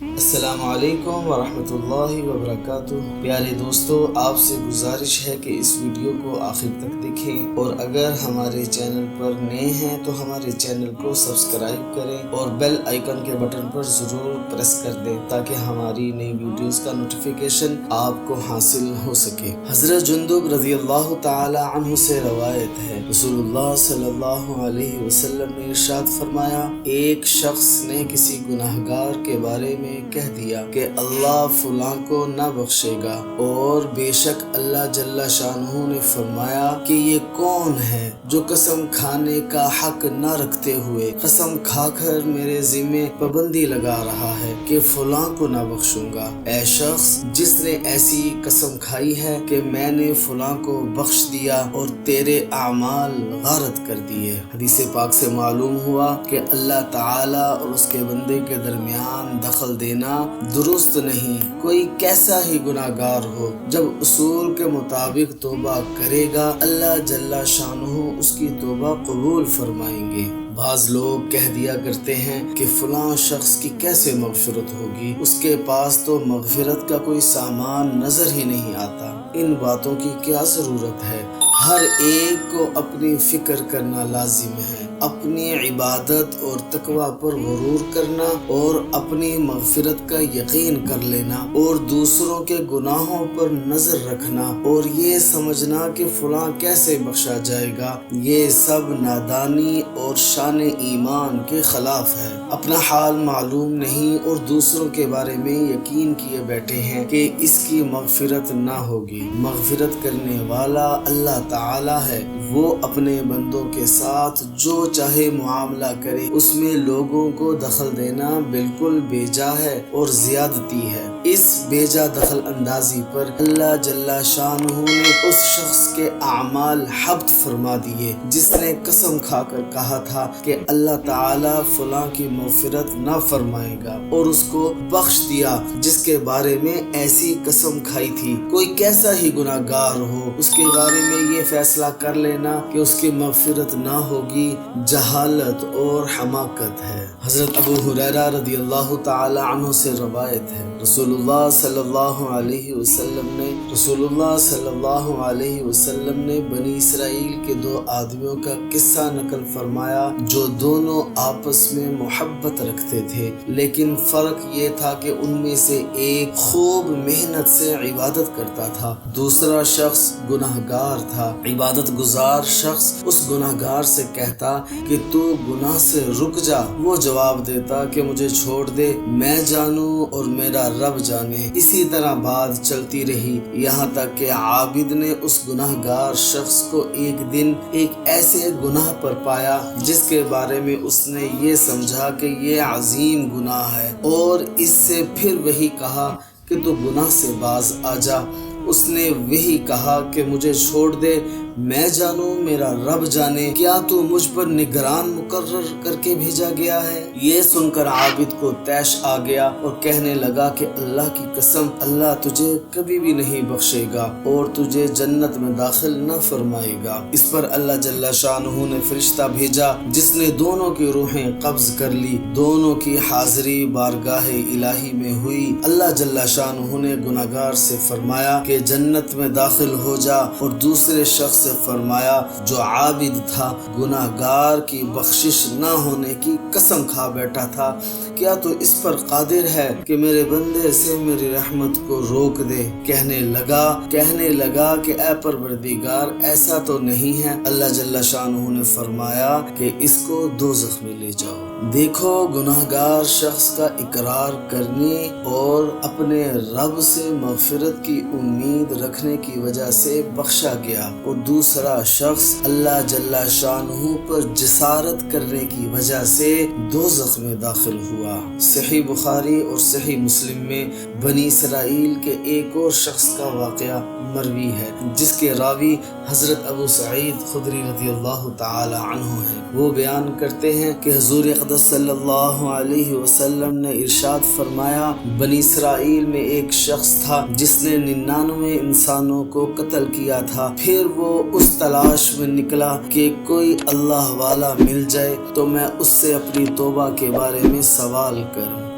السلام علیکم ورحمۃ اللہ وبرکاتہ۔ پیارے دوستو، آپ سے گزارش ہے کہ اس ویڈیو کو آخر تک دیکھیں، اور اگر ہمارے چینل پر نئے ہیں تو ہمارے چینل کو سبسکرائب کریں اور بیل آئیکن کے بٹن پر ضرور پریس کر دیں تاکہ ہماری نئی ویڈیوز کا نوٹیفیکیشن آپ کو حاصل ہو سکے۔ حضرت جندب رضی اللہ تعالی عنہ سے روایت ہے، رسول اللہ صلی اللہ علیہ وسلم نے ارشاد فرمایا، ایک شخص نے کسی گناہگار کے بارے میں کہہ دیا کہ اللہ فلاں کو نہ بخشے گا، اور بے شک اللہ جل شانہ نے فرمایا کہ یہ کون ہے جو قسم کھانے کا حق نہ رکھتے ہوئے قسم کھا کر میرے ذمے پابندی لگا رہا ہے کہ فلاں کو نہ بخشوں گا۔ اے شخص جس نے ایسی قسم کھائی ہے کہ میں نے فلاں کو بخش دیا اور تیرے اعمال غارت کر دیے۔ حدیث پاک سے معلوم ہوا کہ اللہ تعالی اور اس کے بندے کے درمیان دخل دینا درست نہیں۔ کوئی کیسا ہی گناہگار ہو، جب اصول کے مطابق توبہ کرے گا اللہ جل شانہ اس کی توبہ قبول فرمائیں گے۔ بعض لوگ کہہ دیا کرتے ہیں کہ فلاں شخص کی کیسے مغفرت ہوگی، اس کے پاس تو مغفرت کا کوئی سامان نظر ہی نہیں آتا۔ ان باتوں کی کیا ضرورت ہے؟ ہر ایک کو اپنی فکر کرنا لازم ہے، اپنی عبادت اور تقوی پر غرور کرنا اور اپنی مغفرت کا یقین کر لینا، اور دوسروں کے گناہوں پر نظر رکھنا اور یہ سمجھنا کہ فلاں کیسے بخشا جائے گا، یہ سب نادانی اور شان ایمان کے خلاف ہے۔ اپنا حال معلوم نہیں اور دوسروں کے بارے میں یقین کیے بیٹھے ہیں کہ اس کی مغفرت نہ ہوگی۔ مغفرت کرنے والا اللہ تعالی ہے، وہ اپنے بندوں کے ساتھ جو چاہے معاملہ کرے، اس میں لوگوں کو دخل دینا بالکل بے جا ہے اور زیادتی ہے۔ اس بے جا دخل اندازی پر اللہ جل شانہ نے اس شخص کے اعمال حبط فرما دیے جس نے قسم کھا کر کہا تھا کہ اللہ تعالی فلاں کی مغفرت نہ فرمائے گا، اور اس کو بخش دیا جس کے بارے میں ایسی قسم کھائی تھی۔ کوئی کیسا ہی گناہگار ہو، اس کے بارے میں یہ فیصلہ کر لینا کہ اس کی مغفرت نہ ہوگی جہالت اور حماقت ہے۔ حضرت ابو ہریرہ رضی اللہ تعالی عنہ سے روایت ہے، رسول اللہ صلی اللہ علیہ وسلم نے بنی اسرائیل کے دو آدمیوں کا قصہ نقل فرمایا جو دونوں آپس میں محبت رکھتے تھے، لیکن فرق یہ تھا کہ ان میں سے ایک خوب محنت سے عبادت کرتا تھا، دوسرا شخص گناہگار تھا۔ عبادت گزار شخص اس گناہگار سے کہتا کہ تو گناہ سے رک جا، وہ جواب دیتا کہ مجھے چھوڑ دے، میں جانوں اور میرا رب جانے۔ اسی طرح بات چلتی رہی، یہاں تک کہ عابد نے اس گناہگار شخص کو ایک دن ایک ایسے گناہ پر پایا جس کے بارے میں اس نے یہ سمجھا کہ یہ عظیم گناہ ہے، اور اس سے پھر وہی کہا کہ تو گناہ سے باز آ جا۔ اس نے وہی کہا کہ مجھے چھوڑ دے، میں جانوں میرا رب جانے، کیا تو مجھ پر نگران مقرر کر کے بھیجا گیا ہے؟ یہ سن کر عابد کو طیش آ گیا اور کہنے لگا کہ اللہ کی قسم، اللہ تجھے کبھی بھی نہیں بخشے گا اور تجھے جنت میں داخل نہ فرمائے گا۔ اس پر اللہ جل شانہ نے فرشتہ بھیجا جس نے دونوں کی روحیں قبض کر لی، دونوں کی حاضری بارگاہ الہی میں ہوئی۔ اللہ جل شانہ نے گناہگار سے فرمایا کہ جنت میں داخل ہو جا، اور دوسرے شخص سے فرمایا جو عابد تھا، گناہگار کی بخشش نہ ہونے کی قسم کھا بیٹھا تھا، کیا تو اس پر قادر ہے کہ میرے بندے سے میری رحمت کو روک دے؟ کہنے لگا کہ اے پروردگار، ایسا تو نہیں ہے۔ اللہ جل شانہ نے فرمایا کہ اس کو دوزخ میں لے جاؤ۔ دیکھو، گناہگار شخص کا اقرار کرنے اور اپنے رب سے مغفرت کی امید رکھنے کی وجہ سے بخشا گیا، اور دوسرا شخص اللہ جل شانہ پر جسارت کرنے کی وجہ سے دوزخ میں داخل ہوا۔ صحیح بخاری اور صحیح مسلم میں بنی اسرائیل کے ایک اور شخص کا واقعہ مروی ہے جس کے راوی حضرت ابو سعید خدری رضی اللہ تعالی عنہ ہیں۔ وہ بیان کرتے ہیں کہ حضور اقدس صلی اللہ علیہ وسلم نے ارشاد فرمایا، بنی اسرائیل میں ایک شخص تھا جس نے 99 انسانوں کو قتل کیا تھا، پھر وہ اس تلاش میں نکلا کہ کوئی اللہ والا مل جائے تو میں اس سے اپنی توبہ کے بارے میں سوال کروں۔